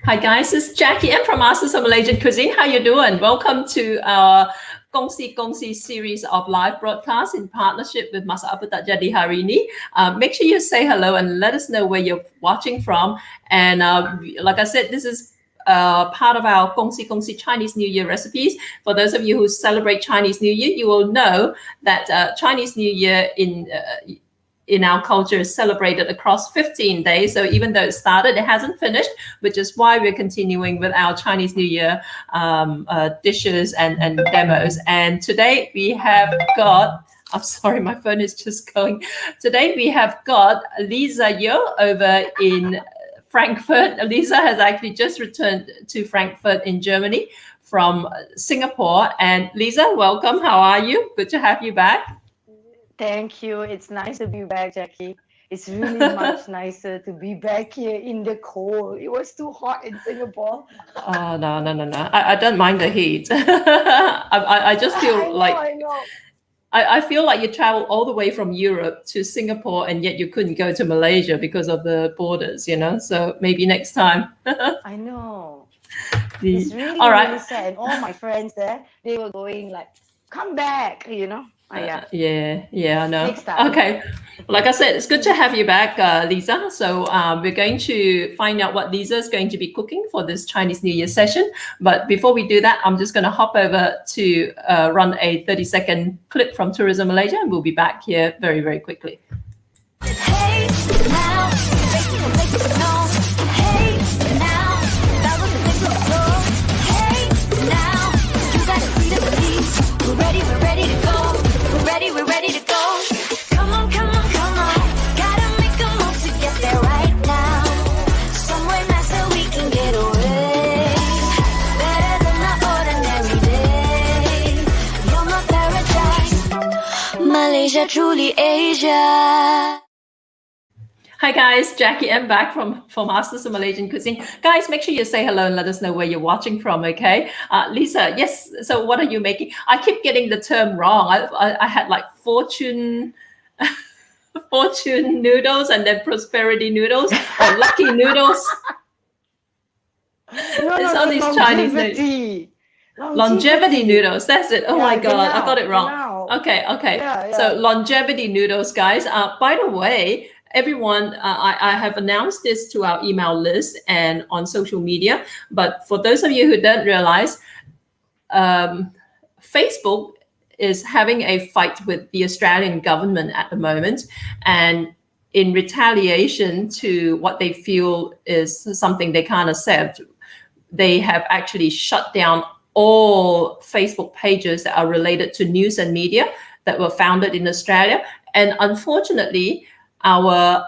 Hi guys, it's Jackie M from Masters of Malaysian Cuisine. How you doing? Welcome to our Kongsi series of live broadcasts in partnership with Masa Apa Tak Jadi Hari Ini. Make sure you say hello and let us know where you're watching from. And like I said, this is part of our Kongsi Chinese New Year recipes. For those of you who celebrate Chinese New Year, you will know that Chinese New Year in our culture is celebrated across 15 days. So even though it started, it hasn't finished, which is why we're continuing with our Chinese New Year dishes and demos. And today we have got, I'm sorry, my phone is just going. Today we have got Leeza over in Frankfurt. Leeza has actually just returned to Frankfurt in Germany from Singapore. And Leeza, welcome. How are you? Good to have you back. Thank you. It's nice to be back, Jackie. It's really much nicer to be back here in the cold. It was too hot in Singapore. Oh, no. I don't mind the heat. I just feel I know. I feel like you traveled all the way from Europe to Singapore and yet you couldn't go to Malaysia because of the borders, you know? So maybe next time. I know. It's really, really sad. And all my friends there, they were going like, come back, you know? Yeah, I know. Next time. Okay, like I said, it's good to have you back, Leeza. So we're going to find out what Leeza is going to be cooking for this Chinese New Year session. But before we do that, I'm just going to hop over to run a 30-second clip from Tourism Malaysia, and we'll be back here very, very quickly. Hey, now, we're ready to go. We're ready to go. Come on. Gotta make a move to get there right now. Somewhere nice so we can get away. Better than the ordinary day. You're my paradise. Malaysia, truly Asia. Hi guys, Jackie M back from Masters of Malaysian Cuisine. Guys, make sure you say hello and let us know where you're watching from, okay? Leeza, yes, so what are you making? I keep getting the term wrong. I had like fortune noodles and then prosperity noodles or lucky noodles. It's all these Chinese names. Longevity noodles, that's it. Oh my God, I got it wrong. Okay. Yeah. So longevity noodles, guys. By the way, everyone, I have announced this to our email list and on social media, but for those of you who don't realize, Facebook is having a fight with the Australian government at the moment, and in retaliation to what they feel is something they can't accept, they have actually shut down all Facebook pages that are related to news and media that were founded in Australia. And unfortunately, our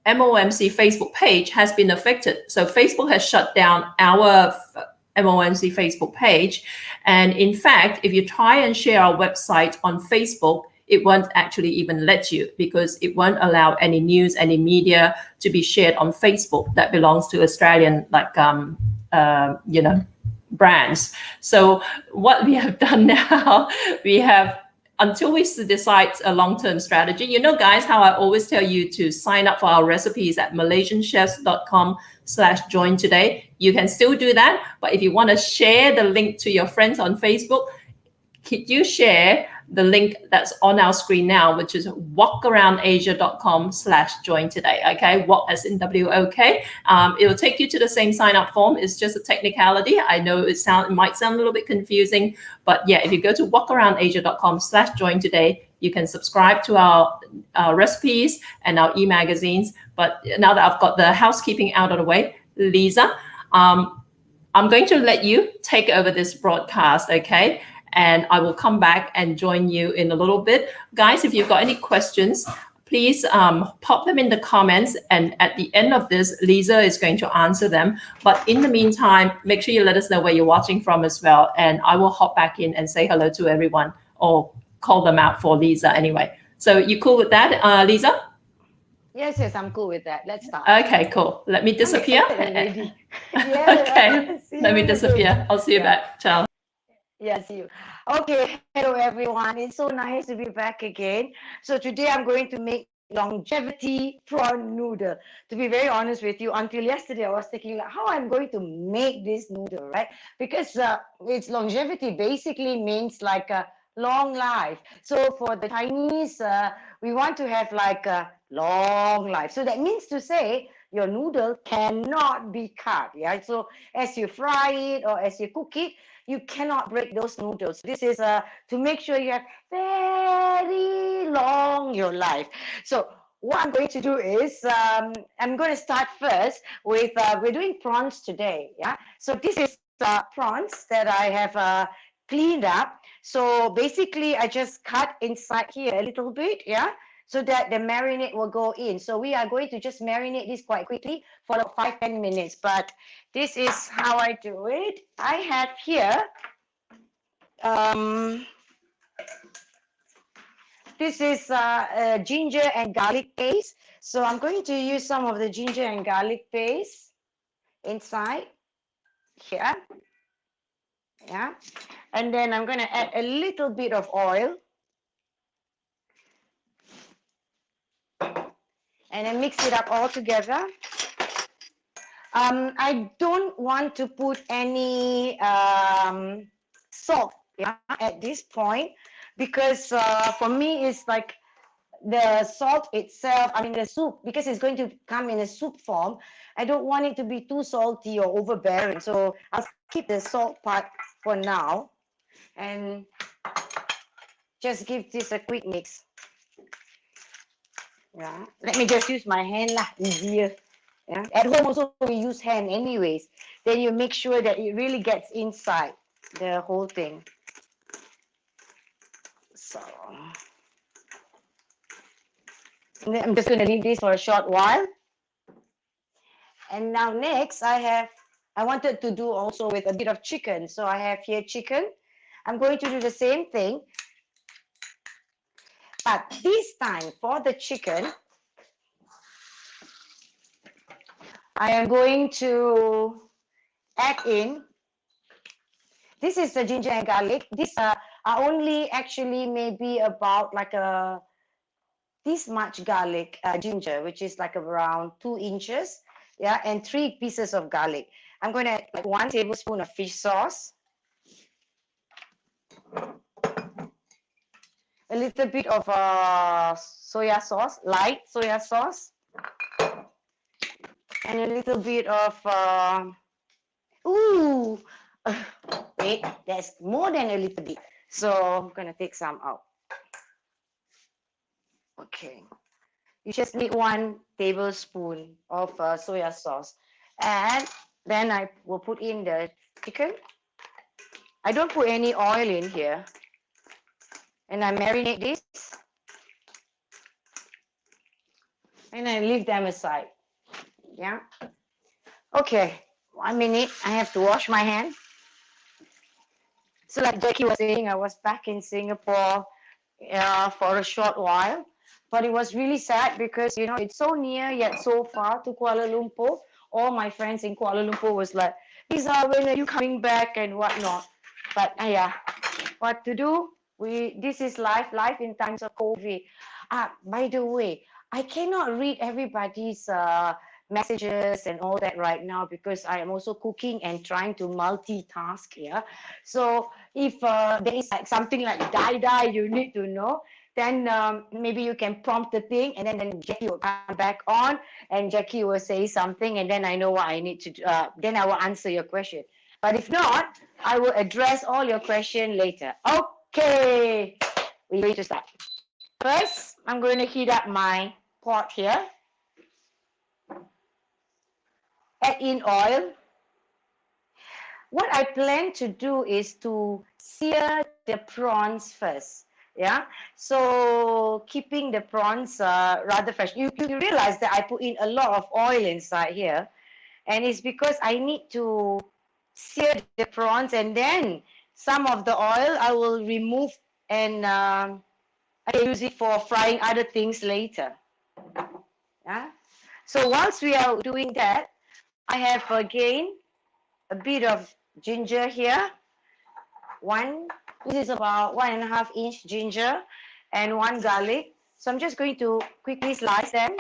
MOMC Facebook page has been affected. So Facebook has shut down our MOMC Facebook page. And in fact, if you try and share our website on Facebook, it won't actually even let you, because it won't allow any news, any media to be shared on Facebook that belongs to Australian, like, brands. So what we have done now, we have, until we decide a long-term strategy, you know, guys, how I always tell you to sign up for our recipes at malaysianchefs.com/join today. You can still do that. But if you want to share the link to your friends on Facebook, could you share the link that's on our screen now, which is walkaroundasia.com/join today. Okay, walk as in WOK. It will take you to the same sign-up form. It's just a technicality. I know it might sound a little bit confusing, but yeah, if you go to walkaroundasia.com/join today, you can subscribe to our recipes and our e-magazines. But now that I've got the housekeeping out of the way, Leeza, I'm going to let you take over this broadcast, okay? And I will come back and join you in a little bit. Guys, if you've got any questions, please pop them in the comments. And at the end of this, Leeza is going to answer them. But in the meantime, make sure you let us know where you're watching from as well. And I will hop back in and say hello to everyone, or call them out for Leeza anyway. So you cool with that, Leeza? Yes, I'm cool with that. Let's start. Okay, cool. Let me disappear. Okay, let me disappear. I'll see you back. Ciao. Yes, you. Okay, hello everyone. It's so nice to be back again. So today I'm going to make longevity prawn noodle. To be very honest with you, until yesterday, I was thinking like how I'm going to make this noodle, right? Because its longevity basically means like a long life. So for the Chinese, we want to have like a long life. So that means to say your noodle cannot be cut. Yeah. So as you fry it or as you cook it, you cannot break those noodles. This is to make sure you have very long your life. So what I'm going to do is I'm going to start first with we're doing prawns today. Yeah. So this is prawns that I have cleaned up. So basically, I just cut inside here a little bit. Yeah. So that the marinade will go in. So we are going to just marinate this quite quickly for like 5-10 minutes. But this is how I do it. I have here this is ginger and garlic paste. So I'm going to use some of the ginger and garlic paste inside here. Yeah. And then I'm going to add a little bit of oil. And then mix it up all together. I don't want to put any salt, yeah, at this point, because for me it's like the salt itself, I mean the soup, because it's going to come in a soup form, I don't want it to be too salty or overbearing. So I'll skip the salt part for now and just give this a quick mix. Yeah, let me just use my hand lah, easier. Yeah, at home also we use hand anyways. Then you make sure that it really gets inside the whole thing. So and then I'm just going to leave this for a short while. And now next I wanted to do also with a bit of chicken. So I have here chicken. I'm going to do the same thing. But this time for the chicken, I am going to add in, this is the ginger and garlic. These are only actually maybe about like this much garlic, ginger, which is like around 2 inches. Yeah, and 3 pieces of garlic. I'm going to add like 1 tablespoon of fish sauce. A little bit of soya sauce, light soya sauce. And a little bit of, wait, that's more than a little bit. So I'm going to take some out. Okay. You just need 1 tablespoon of soya sauce. And then I will put in the chicken. I don't put any oil in here. And I marinate this. And I leave them aside. Yeah. Okay. 1 minute. I have to wash my hand. So like Jackie was saying, I was back in Singapore for a short while. But it was really sad because, you know, it's so near yet so far to Kuala Lumpur. All my friends in Kuala Lumpur was like, Leeza, when are you coming back and whatnot? But yeah, what to do? This is life in times of COVID. By the way, I cannot read everybody's messages and all that right now because I am also cooking and trying to multitask here. So if there is like something like die, you need to know, then maybe you can prompt the thing, and then Jackie will come back on and Jackie will say something, and then I know what I need to do. Then I will answer your question. But if not, I will address all your question later. Okay, we're ready to start. First, I'm going to heat up my pot here. Add in oil. What I plan to do is to sear the prawns first. Yeah, so keeping the prawns rather fresh. You realize that I put in a lot of oil inside here, and it's because I need to sear the prawns, and then some of the oil I will remove and I use it for frying other things later. Yeah. So once we are doing that, I have again a bit of ginger here. This is about 1.5 inch ginger, and 1 garlic. So I'm just going to quickly slice them.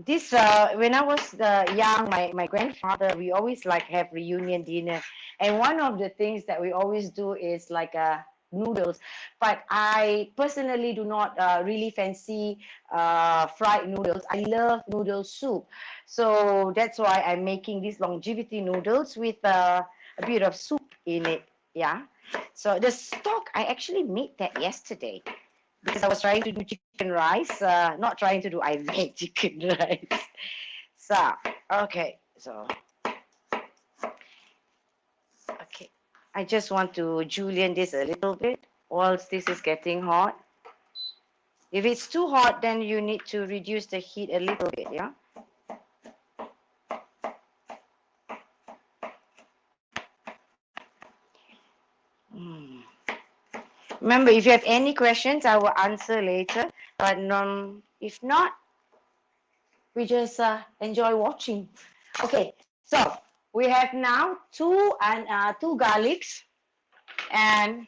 This when I was young, my grandfather, we always like have reunion dinner, and one of the things that we always do is like noodles. But I personally do not really fancy fried noodles. I love noodle soup, so that's why I'm making these longevity noodles with a bit of soup in it. Yeah. So the stock, I actually made that yesterday, because I was trying to do chicken rice, not trying to do, I made chicken rice. So, okay, so, okay. I just want to julienne this a little bit whilst this is getting hot. If it's too hot, then you need to reduce the heat a little bit, yeah? Remember, if you have any questions, I will answer later. But if not, we just enjoy watching. Okay, so we have now two garlics and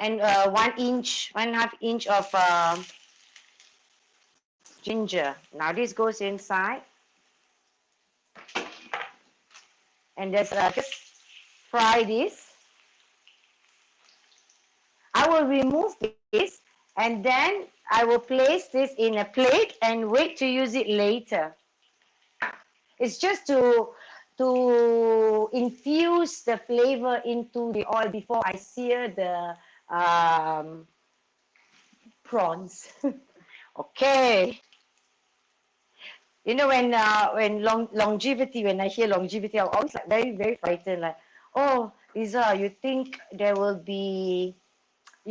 1.5 inch of ginger. Now this goes inside, and just fry this. I will remove this, and then I will place this in a plate and wait to use it later. It's just to infuse the flavor into the oil before I sear the prawns. Okay. You know, when longevity, when I hear longevity, I'm always like very, very frightened. Like, oh, Leeza, you think there will be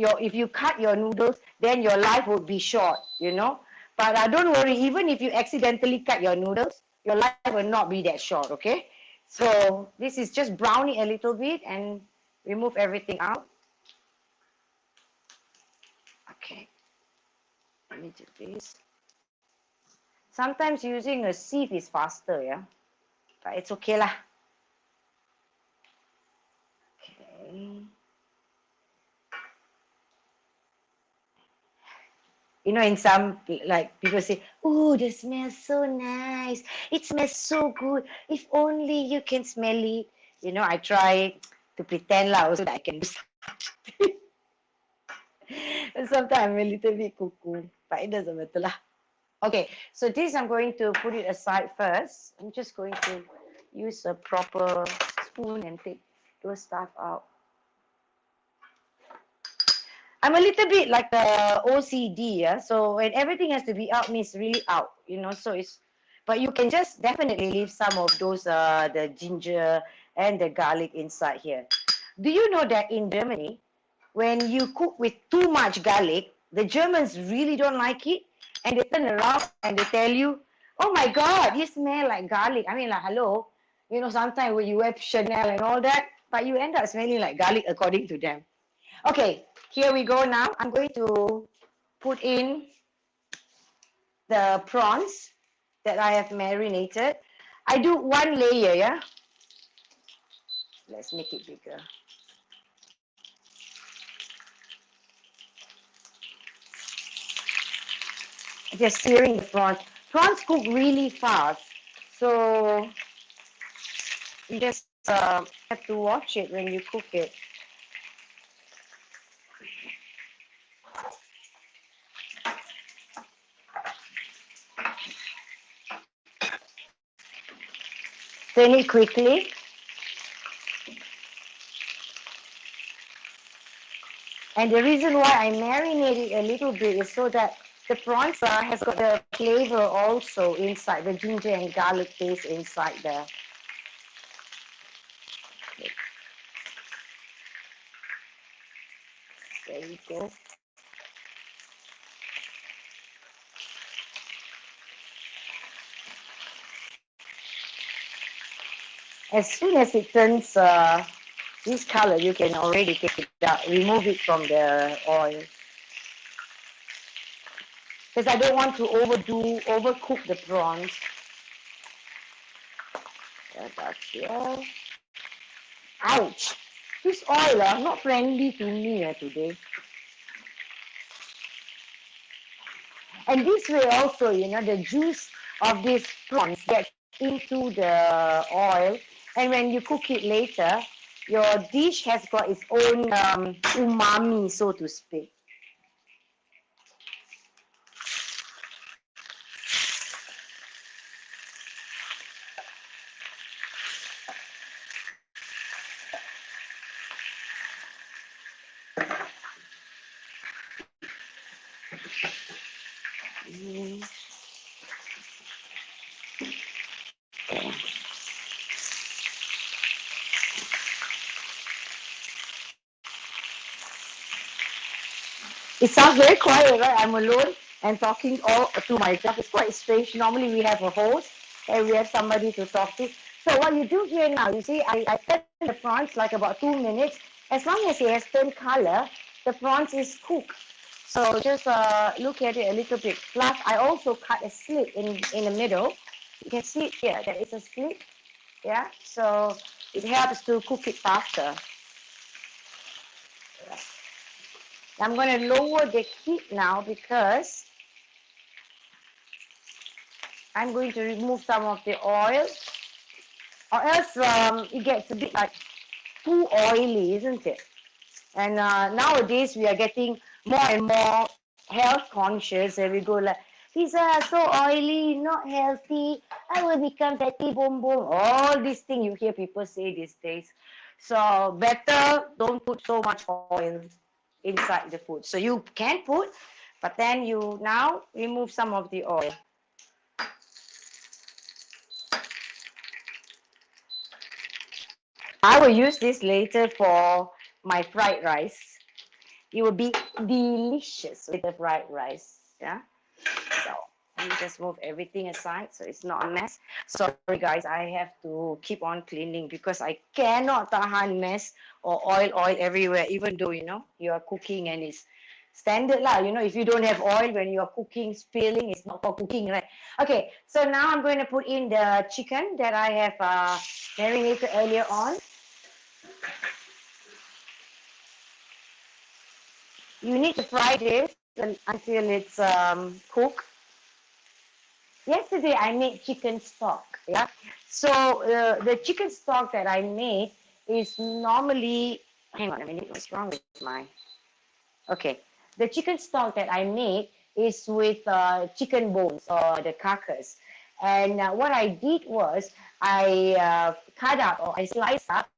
if you cut your noodles, then your life will be short, you know. But don't worry, even if you accidentally cut your noodles, your life will not be that short, okay? So this is just brown it a little bit and remove everything out. Okay, let me do this. Sometimes using a sieve is faster, yeah? But it's okay lah. Okay. You know, in some, like, people say, oh, the smell so nice. It smells so good. If only you can smell it. You know, I try to pretend lah also that I can do something. And sometimes I'm a little bit cuckoo, but it doesn't matter lah. Okay, so this I'm going to put it aside first. I'm just going to use a proper spoon and take those stuff out. I'm a little bit like the OCD, yeah. So when everything has to be out, means really out, you know. So it's, but you can just definitely leave some of those the ginger and the garlic inside here. Do you know that in Germany, when you cook with too much garlic, the Germans really don't like it, and they turn around and they tell you, "Oh my God, you smell like garlic." I mean, like, hello, you know, sometimes when you wear Chanel and all that, but you end up smelling like garlic according to them. Okay, here we go now. I'm going to put in the prawns that I have marinated. I do one layer, yeah? Let's make it bigger. Just searing the prawns. Prawns cook really fast, so you just have to watch it when you cook it. Turn it quickly. And the reason why I marinate it a little bit is so that the prawns has got the flavor also inside, the ginger and garlic paste inside there. Okay. There we go. As soon as it turns this color, you can already take it out, remove it from the oil. Because I don't want to overcook the prawns. That's here. Ouch! This oil not friendly to me today. And this way also, you know, the juice of these prawns gets into the oil, and when you cook it later, your dish has got its own umami, so to speak. It sounds very quiet, right? I'm alone and talking all to myself. It's quite strange. Normally we have a host and we have somebody to talk to. So what you do here now, you see, I turn the prawns like about 2 minutes. As long as it has turned color, the prawns is cooked. So just look at it a little bit. Plus, I also cut a slit in the middle. You can see it here, there is a slit. Yeah, so it helps to cook it faster. I'm going to lower the heat now because I'm going to remove some of the oil, or else it gets a bit like too oily, isn't it? And nowadays we are getting more and more health conscious, and we go like, these are so oily, not healthy, I will become fatty, boom boom. All these things you hear people say these days. So better don't put so much oil inside the food. So you can put, but then you now remove some of the oil. I will use this later for my fried rice. It will be delicious with the fried rice. Yeah. So let me just move everything aside so it's not a mess. Sorry guys, I have to keep on cleaning because I cannot tahan mess or oil everywhere, even though, you know, you are cooking and it's standard lah. You know, if you don't have oil when you are cooking, spilling, it's not for cooking, right? Okay, so now I'm going to put in the chicken that I have marinated earlier on. You need to fry this until it's cooked. Yesterday I made chicken stock, yeah. So the chicken stock that I made is normally, hang on a minute, what's wrong with my, okay. The chicken stock that I made is with chicken bones or the carcass. And what I did was I cut up or I sliced up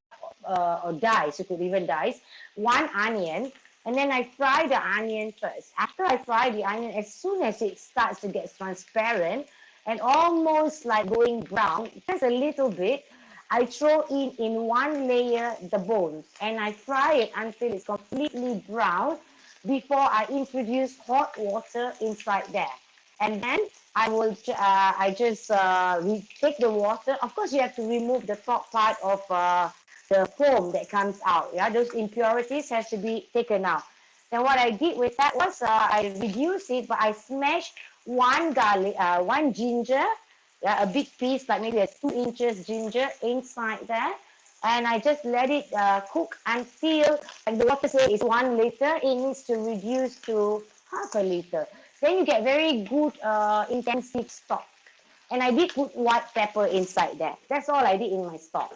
or dice, you could even dice, 1 onion, and then I fry the onion first. After I fry the onion, as soon as it starts to get transparent and almost like going brown, just a little bit, I throw in one layer the bones and I fry it until it's completely brown before I introduce hot water inside there. And then I will just take the water. Of course, you have to remove the top part of the foam that comes out. Yeah, those impurities has to be taken out. Then what I did with that was I reduced it, but I smashed 1 garlic, 1 ginger, yeah, a big piece, like maybe a 2 inches ginger inside there. And I just let it cook until, like the water say is 1 liter, it needs to reduce to half a liter. Then you get very good intensive stock. And I did put white pepper inside there. That's all I did in my stock.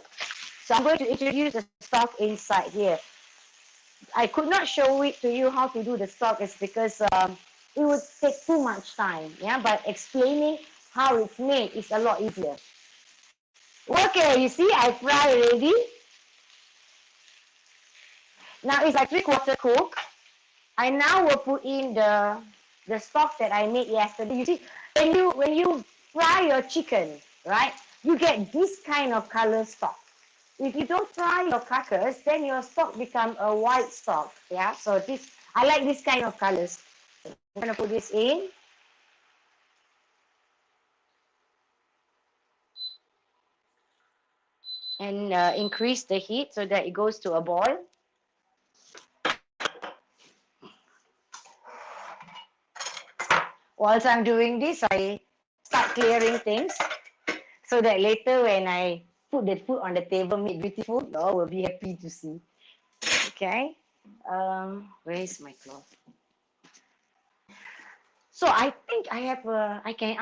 So I'm going to introduce the stock inside here. I could not show it to you how to do the stock is because it would take too much time. Yeah, but explaining how it's made is a lot easier. Okay, you see, I fry already. Now it's like 3/4 cooked. I now will put in the stock that I made yesterday. You see, when you fry your chicken, right, you get this kind of color stock. If you don't fry your carcass, then your stock becomes a white stock. Yeah, so this, I like this kind of colors. I'm gonna put this in. And increase the heat so that it goes to a boil. Whilst I'm doing this, I start clearing things so that later when I put the food on the table, make beautiful, you all will be happy to see. Okay. Where is my cloth? So I think I have I can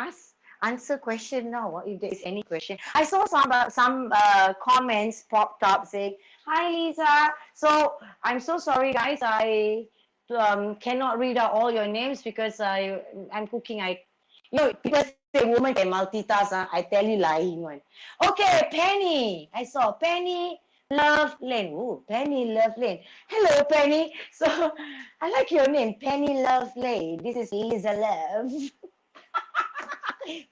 answer question now if there is any question. I saw some comments popped up saying, "Hi Leeza." So I'm so sorry guys, I cannot read out all your names because I'm cooking. People say woman can multitask. I tell you lying one. Okay, Penny. I saw Penny Love Lane. Oh, Penny Love Lane. Hello, Penny. So I like your name, Penny Love Lane. This is Leeza Love.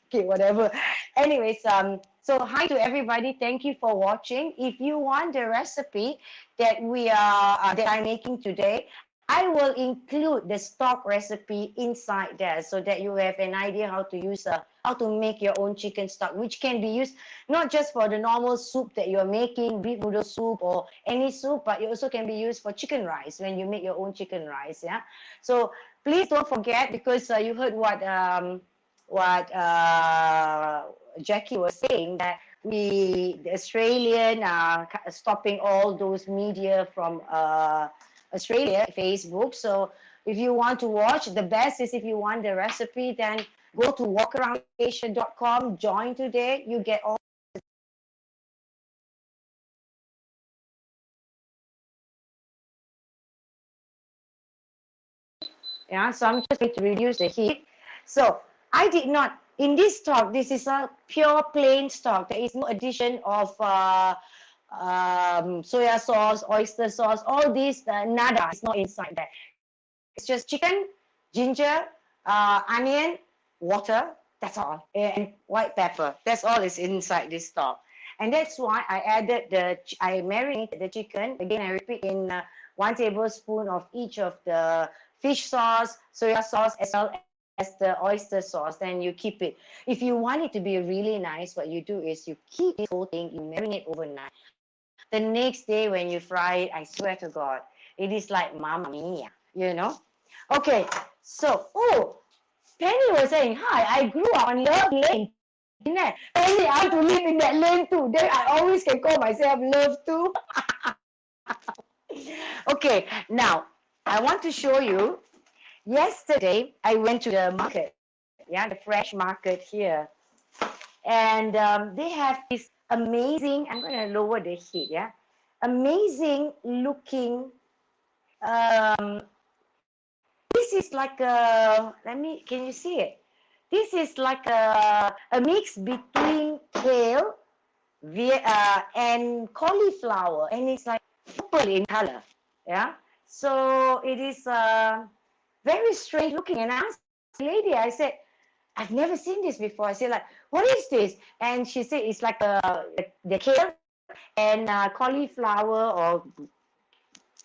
Okay, whatever. Anyways, so hi to everybody. Thank you for watching. If you want the recipe that that I'm making today, I will include the stock recipe inside there so that you have an idea how to make your own chicken stock, which can be used not just for the normal soup that you're making, beef noodle soup or any soup, but it also can be used for chicken rice when you make your own chicken rice. Yeah. So please don't forget, because you heard what Jackie was saying, that the Australian are stopping all those media from Australia, Facebook. So if you want to watch, the best is if you want the recipe, then go to walkaroundasia.com, join today. You get all. Yeah, so I'm just going to reduce the heat. So I did not, in this stock, this is a pure plain stock. There is no addition of soya sauce, oyster sauce, all these, nada is not inside there. It's just chicken, ginger, onion, water, that's all, and white pepper. That's all is inside this stock. And that's why I marinated the chicken. Again, I repeat, in 1 tablespoon of each of the fish sauce, soya sauce, as well as the oyster sauce. Then you keep it. If you want it to be really nice, what you do is you keep this whole thing, you marinate overnight. The next day when you fry it, I swear to God, it is like Mamma Mia, you know? Okay, so, Penny was saying, hi, I grew up on Love Lane. Penny, I have to live in that lane too. Then I always can call myself Love too. Okay, now, I want to show you. Yesterday, I went to the market, yeah, the fresh market here. And they have this amazing, I'm going to lower the heat, yeah, amazing looking, this is like a, can you see it? This is like a mix between kale and cauliflower, and it's like purple in color, yeah. So it is very strange looking. And I asked the lady, I said, I've never seen this before. I said, like, what is this? And she said, it's like the kale and cauliflower, or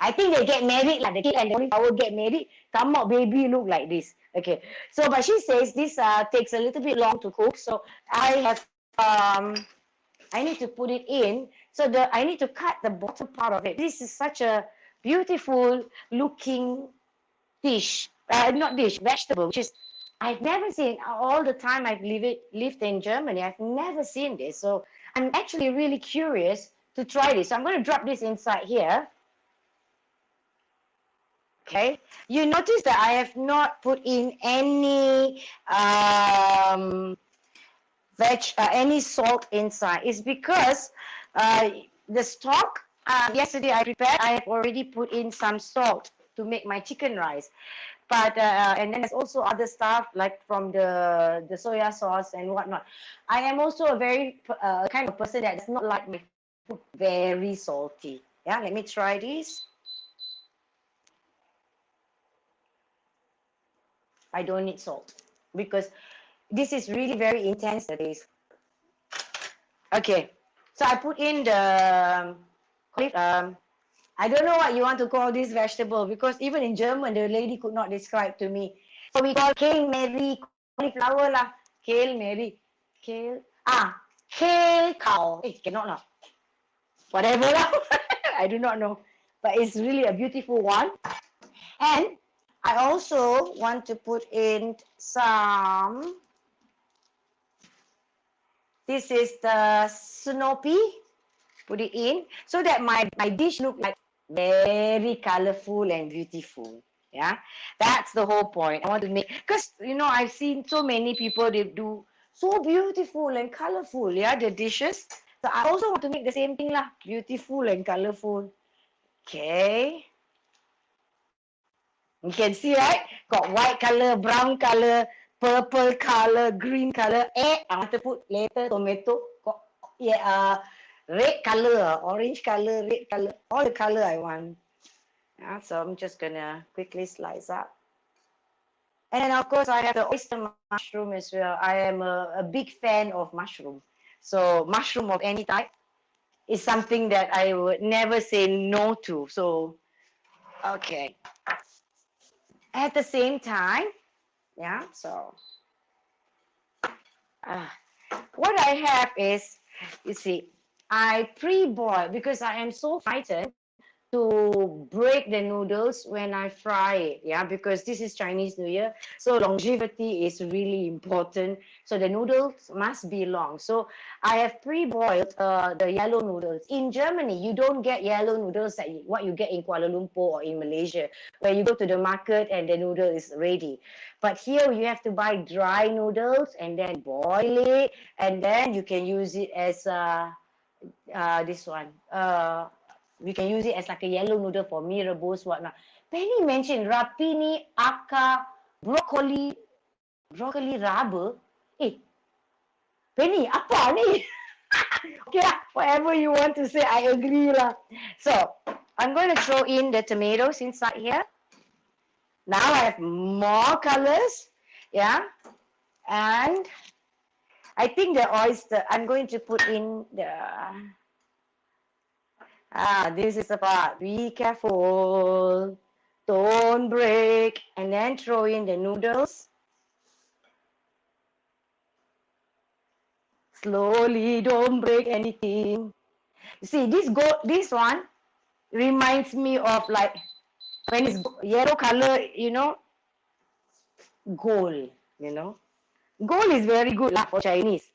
I think they get married, like the kale and the cauliflower get married, come out, baby look like this. Okay, so but she says this takes a little bit long to cook. So I have, I need to put it in. So I need to cut the bottom part of it. This is such a beautiful looking dish, not dish, vegetable, which is, I've never seen, all the time I've lived in Germany, I've never seen this. So I'm actually really curious to try this. So I'm going to drop this inside here. Okay, you notice that I have not put in any any salt inside. It's because the stock yesterday I prepared, I have already put in some salt to make my chicken rice. But and then there's also other stuff like from the soya sauce and whatnot. I am also a very kind of person that does not like my food very salty. Yeah, let me try this. I don't need salt because this is really very intense taste. Okay, so I put in the I don't know what you want to call this vegetable, because even in German the lady could not describe to me. So we call kale Mary, cauliflower lah, kale Mary, kale cow. Cannot lah. Whatever lah. I do not know, but it's really a beautiful one. And I also want to put in some. This is the Snoopy. Put it in so that my dish look like very colorful and beautiful. Yeah, that's the whole point. I want to make, because I've seen so many people, they do so beautiful and colorful, yeah, the dishes. So I also want to make the same thing lah, beautiful and colorful. Okay. You can see, right? Got white color, brown color, purple color, green color. I want to put later tomato. Got, yeah, red color, orange color, red color, all the color I want. Yeah, so I'm just gonna quickly slice up. And then of course I have the oyster mushroom as well. I am a big fan of mushroom. So mushroom of any type is something that I would never say no to. So, okay. At the same time, yeah, so what I have is, you see, I pre-boil because I am so frightened to break the noodles when I fry it, yeah, because this is Chinese New Year, so longevity is really important. So the noodles must be long. So I have pre-boiled the yellow noodles. In Germany, you don't get yellow noodles like what you get in Kuala Lumpur or in Malaysia, where you go to the market and the noodle is ready. But here you have to buy dry noodles and then boil it, and then you can use it as this one. We can use it as like a yellow noodle for mee rebus, whatnot. Penny mentioned rapini, aka, broccoli raba. Penny, apa ni? Okay lah, whatever you want to say, I agree lah. So, I'm going to throw in the tomatoes inside here. Now I have more colors, yeah. And I think the oyster, I'm going to put in the... this is the part. Be careful. Don't break. And then throw in the noodles. Slowly, don't break anything. You see, this one reminds me of like when it's yellow color, gold, Gold is very good for Chinese.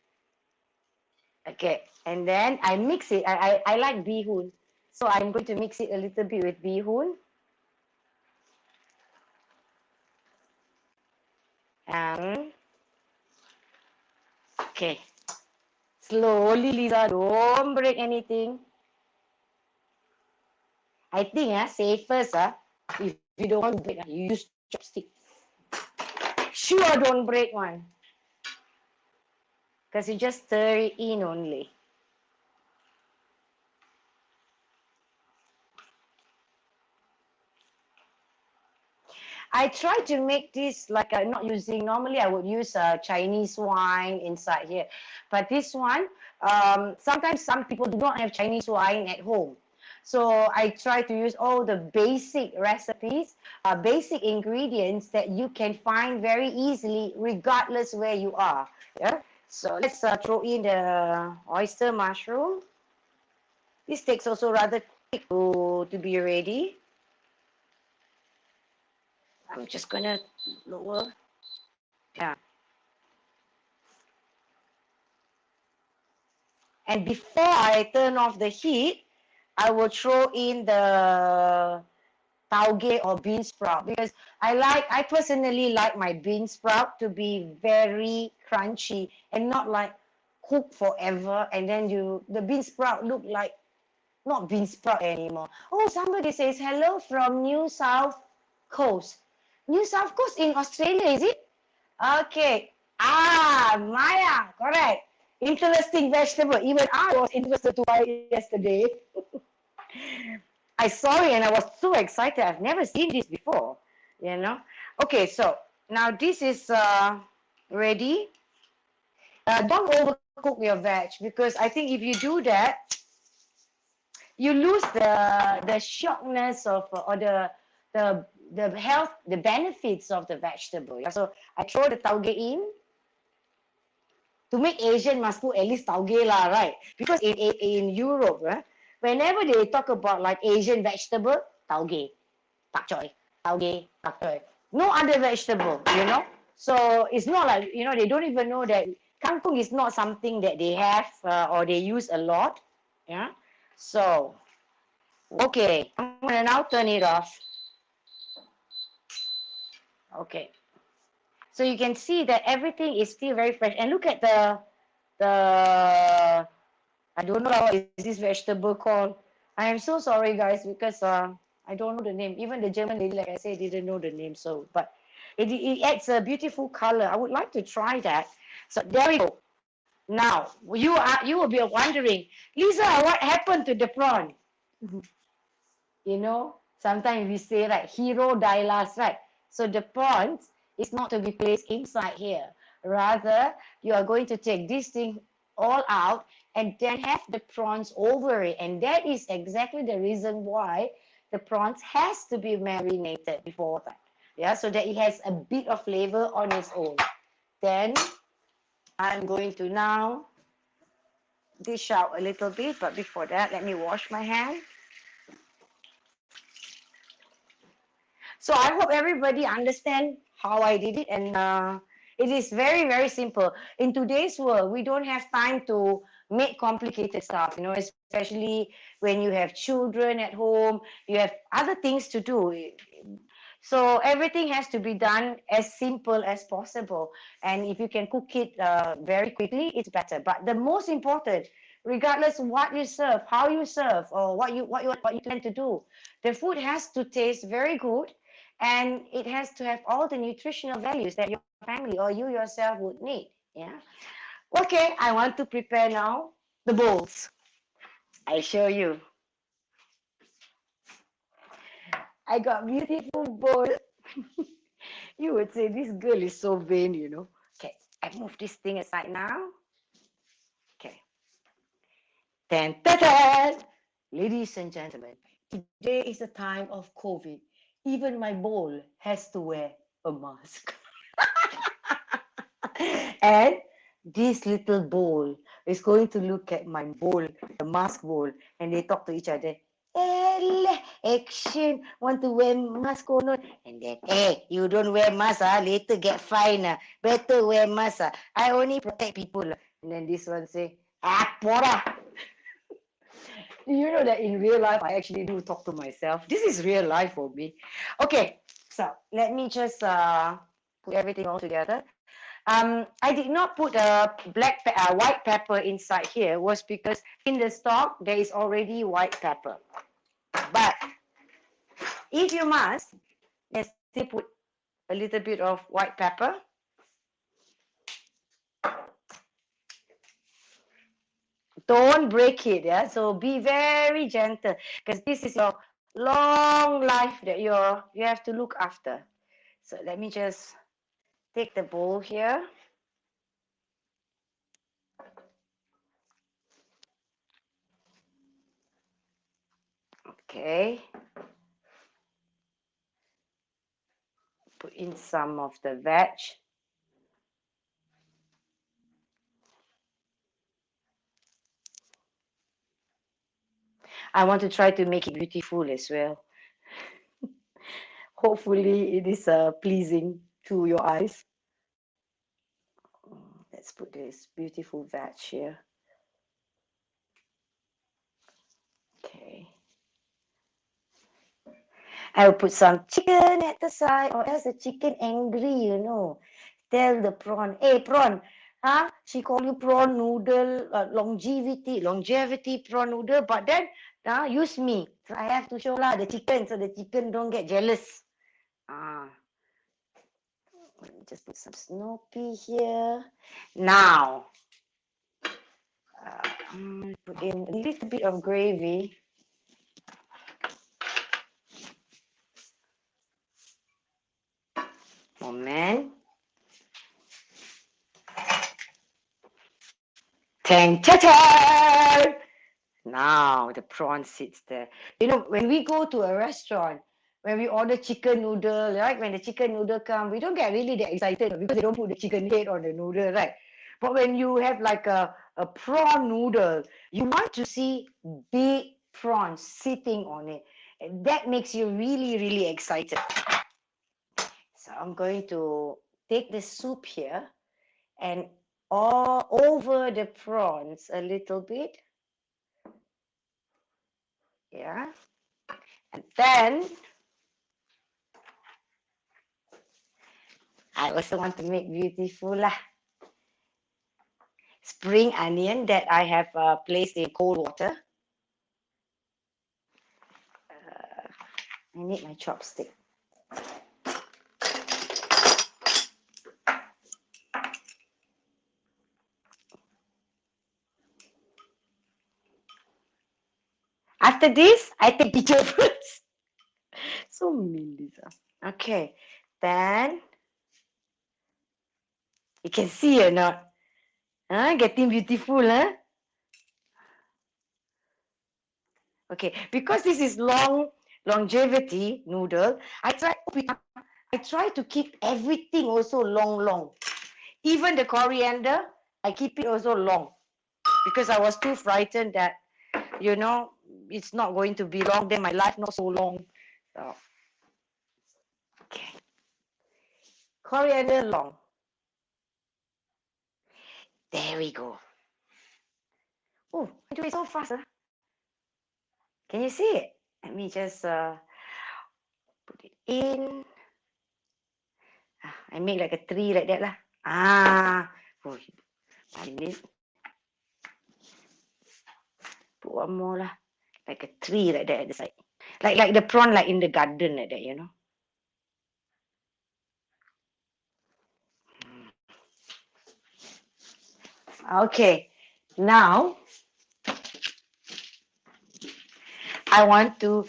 Okay, and then I mix it. I like bee hoon. So I'm going to mix it a little bit with bee hoon. And okay. Slowly, Leeza, don't break anything. I think safest if you don't want to break, you use chopstick. Sure, don't break one. Because you just stir it in only. I try to make this like not using, normally I would use Chinese wine inside here. But this one, sometimes some people do not have Chinese wine at home. So I try to use all the basic recipes, basic ingredients that you can find very easily regardless where you are. Yeah. So let's throw in the oyster mushroom. This takes also rather quick to be ready. I'm just gonna lower. Yeah. And before I turn off the heat, I will throw in the tauge or bean sprout because I personally like my bean sprout to be very crunchy and not like cook forever and then the bean sprout look like not bean sprout anymore. Oh, somebody says hello from New South Coast. New South Coast in Australia, is it? Okay. Maya, correct. Interesting vegetable. Even I was interested to buy it yesterday. I saw it and I was so excited. I've never seen this before, Okay, so now this is ready. Don't overcook your veg because I think if you do that, you lose the shockness of or the health, the benefits of the vegetable. Yeah? So I throw the tauge in. To make Asian, must put at least tauge lah, right? Because in Europe, whenever they talk about like Asian vegetable, tauge, pak choy, tauge, pak choy. No other vegetable, So it's not like, they don't even know that kangkung is not something that they have or they use a lot. Yeah. So, okay, I'm gonna now turn it off. Okay. So you can see that everything is still very fresh. And look at the I don't know what is this vegetable called. I am so sorry, guys, because I don't know the name. Even the German lady, like I said, didn't know the name. So, but it adds a beautiful color. I would like to try that. So there we go. Now you will be wondering, Leeza, what happened to the prawn? You know, sometimes we say like hero die last, right? So the prawns is not to be placed inside here. Rather, you are going to take this thing all out and then have the prawns over it. And that is exactly the reason why the prawns has to be marinated before that. Yeah, so that it has a bit of flavor on its own. Then I'm going to now dish out a little bit, but before that, let me wash my hand. So I hope everybody understand how I did it, and it is very, very simple. In today's world, we don't have time to make complicated stuff, you know, especially when you have children at home, you have other things to do. So everything has to be done as simple as possible. And if you can cook it very quickly, it's better. But the most important, regardless what you serve, how you serve, or what you plan to do, the food has to taste very good, and it has to have all the nutritional values that your family or you yourself would need. Yeah. Okay, I want to prepare now the bowls. I show you. I got beautiful bowl. You would say this girl is so vain, you know. Okay, I move this thing aside now. Okay. Tan, tan, tan. Ladies and gentlemen, today is a time of COVID. Even my bowl has to wear a mask. And this little bowl is going to look at my bowl, the mask bowl, and they talk to each other. Action, want to wear mask or not? And then, hey, you don't wear mask, later get fine. Better wear mask. I only protect people. And then this one say, pora. You know that in real life, I actually do talk to myself. This is real life for me. Okay, so let me just put everything all together. I did not put a white pepper inside here was because in the stock there is already white pepper. But if you must, then still put a little bit of white pepper. Don't break it, yeah. So be very gentle because this is your long life that you have to look after. So let me just take the bowl here. Okay. Put in some of the veg. I want to try to make it beautiful as well. Hopefully it is pleasing to your eyes. Let's put this beautiful veg here. Okay. I will put some chicken at the side, or else the chicken angry, you know. Tell the prawn, hey prawn, she call you prawn noodle, longevity prawn noodle, but then use me. So I have to show the chicken, so the chicken don't get jealous. Let me just put some snow pea here. Now, I'm going to put in a little bit of gravy. Moment. Tang ta ta! Now the prawn sits there. You know, when we go to a restaurant, when we order chicken noodle, right? When the chicken noodle come, we don't get really that excited because they don't put the chicken head on the noodle, right? But when you have like a prawn noodle, you want to see big prawns sitting on it. And that makes you really, really excited. So I'm going to take the soup here and all over the prawns a little bit. Yeah. And then I also want to make beautiful spring onion that I have placed in cold water. I need my chopstick. After this, I take picture first. So mean, Leeza. Okay, then you can see or not? Getting beautiful, huh? Okay, because this is longevity noodle, I try to keep everything also long. Even the coriander, I keep it also long because I was too frightened that, you know, it's not going to be long, then my life not so long. So, okay. Coriander long. There we go. Oh, I do it so fast. Can you see it? Let me just put it in. I make like a tree like that lah. Oh, I need put one more lah, like a tree like that at the side, like the prawn like in the garden like that, you know. Okay, now I want to.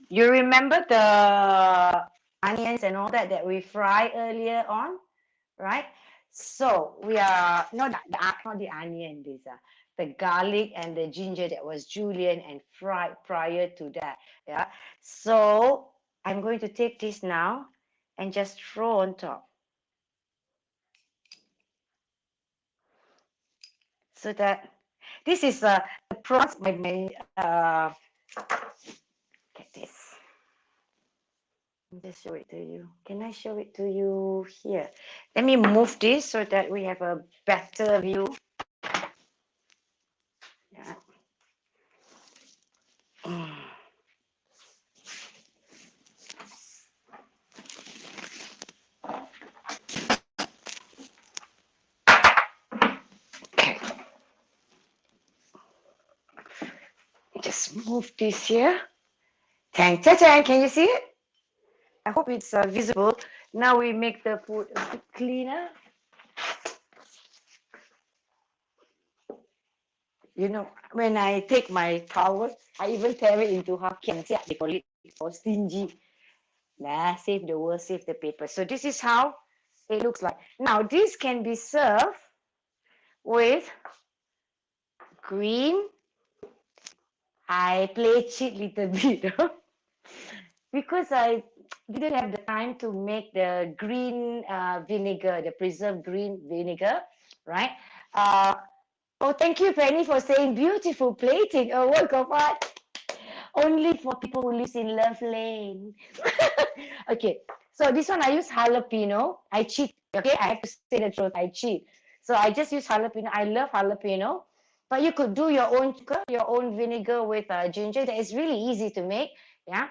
You remember the onions and all that we fried earlier on, right? So we are not the onion, Leeza. The garlic and the ginger that was julienne and fried prior to that. Yeah. So I'm going to take this now and just throw on top. So that this is the prawns. Get this. Let me just show it to you. Can I show it to you here? Let me move this so that we have a better view. Yeah. Okay. Just move this here. Tang, can you see it? I hope it's visible. Now we make the food a bit cleaner. You know, when I take my towel, I even tear it into half. They call it for stingy. Nah, save the world, save the paper. So this is how it looks like. Now this can be served with green. I play cheat little bit because I didn't have the time to make the green vinegar, the preserved green vinegar, right? Oh, thank you, Penny, for saying beautiful plating, a work of art. Only for people who live in Love Lane. Okay, so this one I use jalapeno. I cheat, okay? I have to say the truth, I cheat. So I just use jalapeno. I love jalapeno. But you could do your own vinegar with ginger. That is really easy to make, yeah?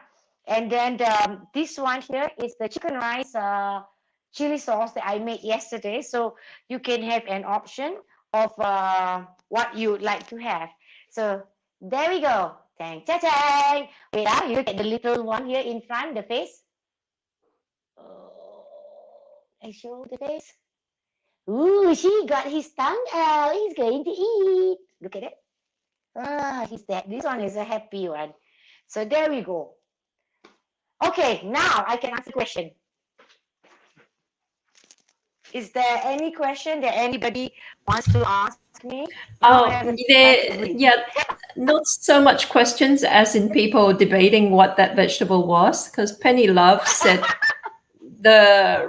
And then this one here is the chicken rice chili sauce that I made yesterday. So you can have an option of what you like to have. So there we go. Tang, ta-tang. Wait, you look at the little one here in front, the face. Oh, I show the face. Ooh, he got his tongue out. He's going to eat. Look at it. He's dead. This one is a happy one. So there we go. Okay, now I can ask a question. Is there any question that anybody wants to ask me? Yeah, not so much questions as in people debating what that vegetable was, because Penny Love said the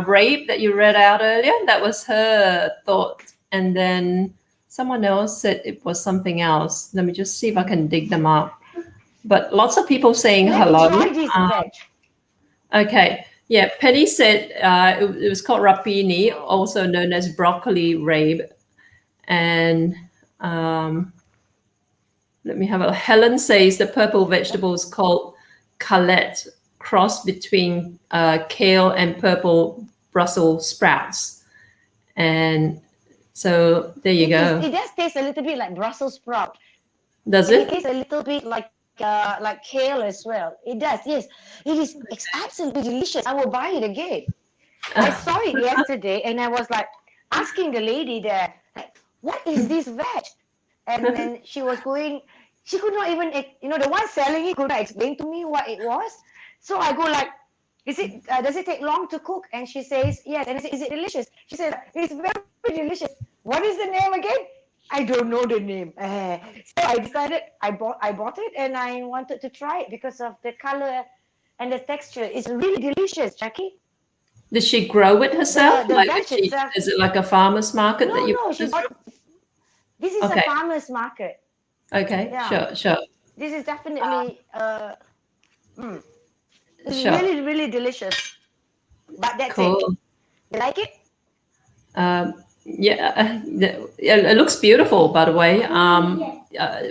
rape that you read out earlier, that was her thought. And then someone else said it was something else. Let me just see if I can dig them up. But lots of people saying hello. Okay. Yeah, Penny said it was called rapini, also known as broccoli rabe. And Let me have a. Helen says the purple vegetable is called Calette, cross between kale and purple Brussels sprouts. And so there you go. It does taste a little bit like Brussels sprout. Does It it? tastes a little bit like kale as well. It does, yes. It's absolutely delicious. I will buy it again. I saw it yesterday and I was like asking the lady there, like, what is this veg? And then she was going, she could not even, the one selling it could not explain to me what it was. So I go like, does it take long to cook? And she says, yes. And I said, is it delicious? She said, it's very delicious. What is the name again? I don't know the name. So I decided I bought it and I wanted to try it because of the color and the texture. It's really delicious, Jackie. Did she grow it herself? The Like, veg itself. is it like a farmer's market that you? No, she bought. This is a farmer's market. Okay, Yeah. sure. This is definitely it's Sure. really, really delicious. But that's Cool. it. You like it? It looks beautiful, by the way.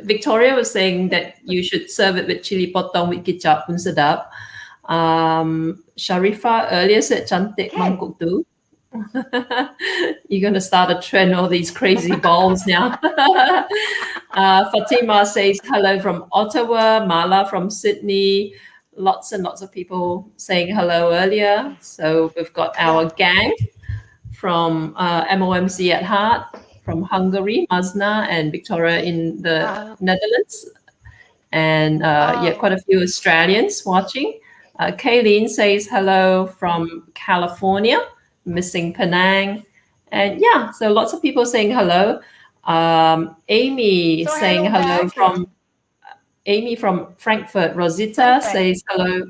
Victoria was saying that you should serve it with chili potong with kicap pun sedap. Sharifa earlier said cantik mangkuk tu. You're going to start a trend, all these crazy balls now. Fatima says hello from Ottawa, Mala from Sydney. Lots and lots of people saying hello earlier. So we've got our gang from MOMC at heart, from Hungary, Mazna and Victoria in the Netherlands. And quite a few Australians watching. Kayleen says hello from California, missing Penang. And so lots of people saying hello. Amy saying hello from Amy from Frankfurt. Rosita says hello.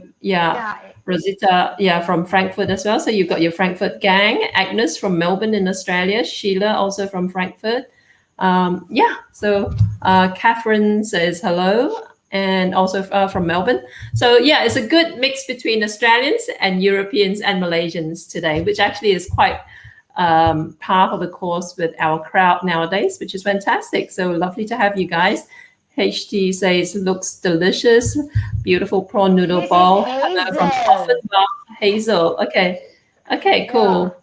Rosita, from Frankfurt as well. So you've got your Frankfurt gang. Agnes from Melbourne in Australia. Sheila also from Frankfurt. So Catherine says hello, and also from Melbourne. So it's a good mix between Australians and Europeans and Malaysians today, which actually is quite part of the course with our crowd nowadays, which is fantastic. So lovely to have you guys. HT says looks delicious. Beautiful prawn noodle bowl. Hello from Offenbach. Hazel. Okay, cool.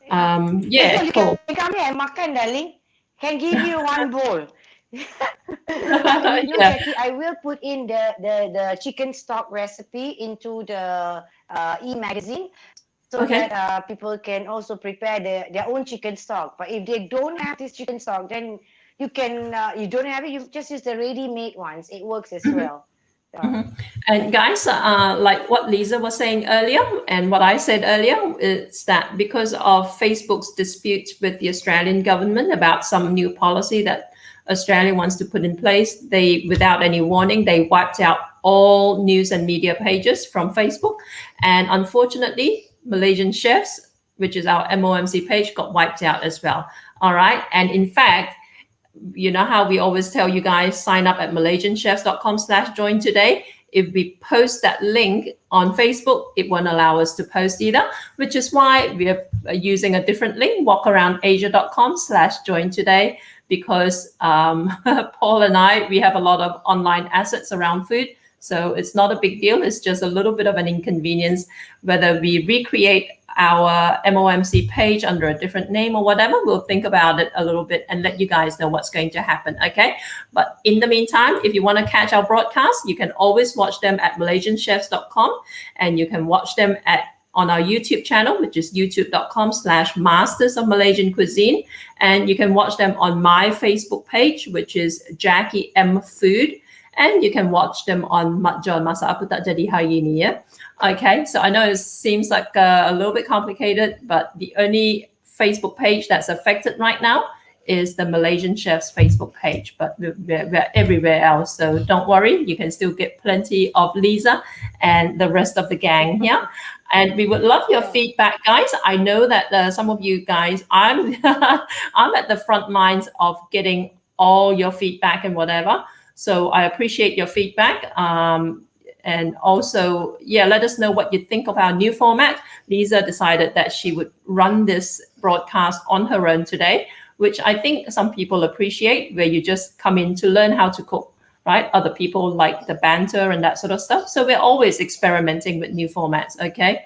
Hazel, cool. you can come here and makan, darling. Can give you one bowl. Jackie, I will put in the chicken stock recipe into the e-magazine so that people can also prepare their own chicken stock. But if they don't have this chicken stock, then you can you don't have it, you just use the ready-made ones. It works as well. And guys, like what Leeza was saying earlier and what I said earlier, is that because of Facebook's dispute with the Australian government about some new policy that Australia wants to put in place, they, without any warning, they wiped out all news and media pages from Facebook. And unfortunately, Malaysian Chefs, which is our MOMC page, got wiped out as well. All right. And in fact, you know how we always tell you guys, sign up at malaysianchefs.com/join today. If we post that link on Facebook, it won't allow us to post either, which is why we are using a different link, walkaroundasia.com/join today, because Paul and I, we have a lot of online assets around food. So it's not a big deal. It's just a little bit of an inconvenience, whether we recreate our MOMC page under a different name or whatever. We'll think about it a little bit and let you guys know what's going to happen. Okay. But in the meantime, if you want to catch our broadcast, you can always watch them at malaysianchefs.com, and you can watch them on our YouTube channel, which is youtube.com/Masters of Malaysian Cuisine. And you can watch them on my Facebook page, which is Jackie M Food. And you can watch them on MATJHN, Masa Apa Tak Jadi Hari Ini, ya. Okay, so I know it seems like a little bit complicated, but the only Facebook page that's affected right now is the Malaysian Chefs Facebook page, but we're everywhere else. So don't worry, you can still get plenty of Leeza and the rest of the gang here. And we would love your feedback, guys. I know that some of you guys, I'm at the front lines of getting all your feedback and whatever. So I appreciate your feedback. And also, let us know what you think of our new format. Leeza decided that she would run this broadcast on her own today, which I think some people appreciate, where you just come in to learn how to cook right? Other people like the banter and that sort of stuff. So we're always experimenting with new formats, okay?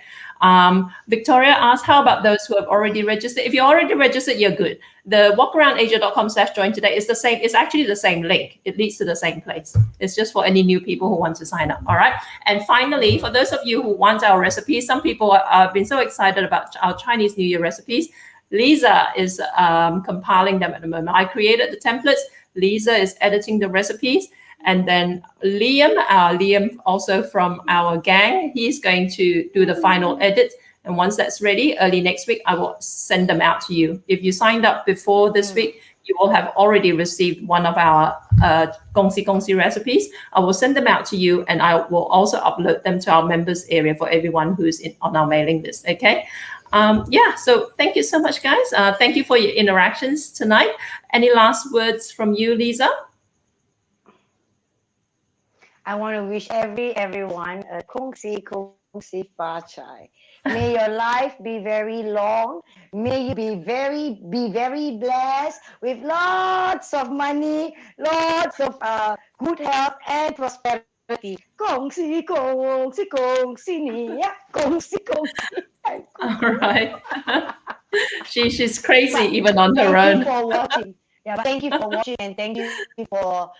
Victoria asked, how about those who have already registered? If you're already registered, you're good. The walkaroundasia.com/join today is the same. It's actually the same link. It leads to the same place. It's just for any new people who want to sign up. All right. And finally, for those of you who want our recipes, some people have been so excited about our Chinese New Year recipes. Leeza is compiling them at the moment. I created the templates. Leeza is editing the recipes. And then Liam also from our gang, he's going to do the final edit. And once that's ready, early next week, I will send them out to you. If you signed up before this week, you will have already received one of our Kongsi recipes. I will send them out to you, and I will also upload them to our members area for everyone who's on our mailing list, okay? Yeah, so thank you so much, guys. Thank you for your interactions tonight. Any last words from you, Leeza? I want to wish everyone a Kongsi Fa Chai. May your life be very long. May you be very blessed with lots of money, lots of good health and prosperity. Kongsi ni ya. Kongsi. All right. She's crazy even on her own. Thank you for watching. Yeah, but thank you for watching, and thank you for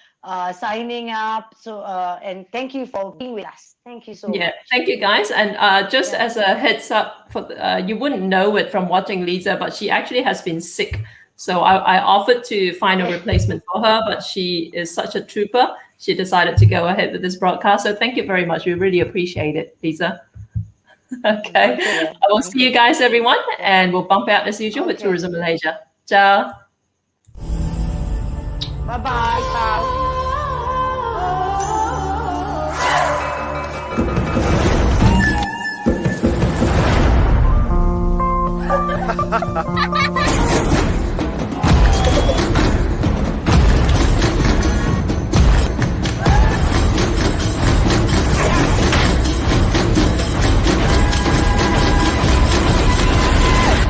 signing up. So and thank you for being with us. Thank you so much. Yeah, thank you guys. And just as a heads up, for you wouldn't know it from watching Leeza, but she actually has been sick. So I offered to find a replacement for her, but she is such a trooper. She decided to go ahead with this broadcast. So thank you very much. We really appreciate it, Leeza. Okay. I will see you guys, everyone, and we'll bump out as usual with Tourism Malaysia. Ciao. Bye-bye.